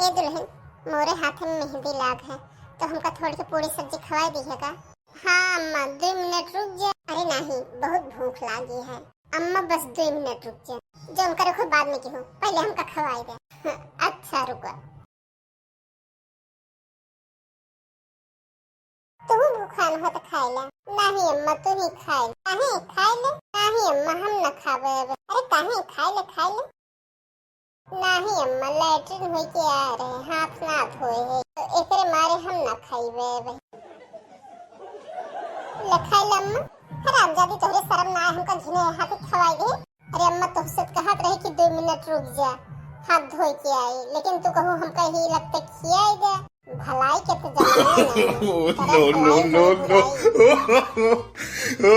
ए दुल्हन, मोरे हाथ में मेहंदी लाग है तो हमका थोड़ी सी पूरी सब्जी खवाई दीजिएगा। हाँ अम्मा 2 मिनट रुक जा। अरे नहीं, बहुत भूख लागी है अम्मा, बस 2 मिनट रुक जा। जो हमका रखो बाद में की हो, पहले हमका खवाई दे। अच्छा रुको। तू भूखा न हो तो खाई ले। नहीं अम्मा तू ही खाई। काहे खाई ले? नहीं अम्मा हम न खावे। अरे काहे खाई ले। नहीं अम्मा लैट्रिन होई के आ रहे, हाथ ना धोए है तो एकरे मारे हम ना खाइबे। लखाई अम्मा, हरामजादी तोहरे शर्म ना हमका झिने हाथ खवाई दे। अरे अम्मा तुमसे कहत रही कि 2 मिनट रुक जा, हाथ धोए के आई, लेकिन तू कहू हमका ही लगते खियाई दे। भलाई के तो जमाना नहीं। no.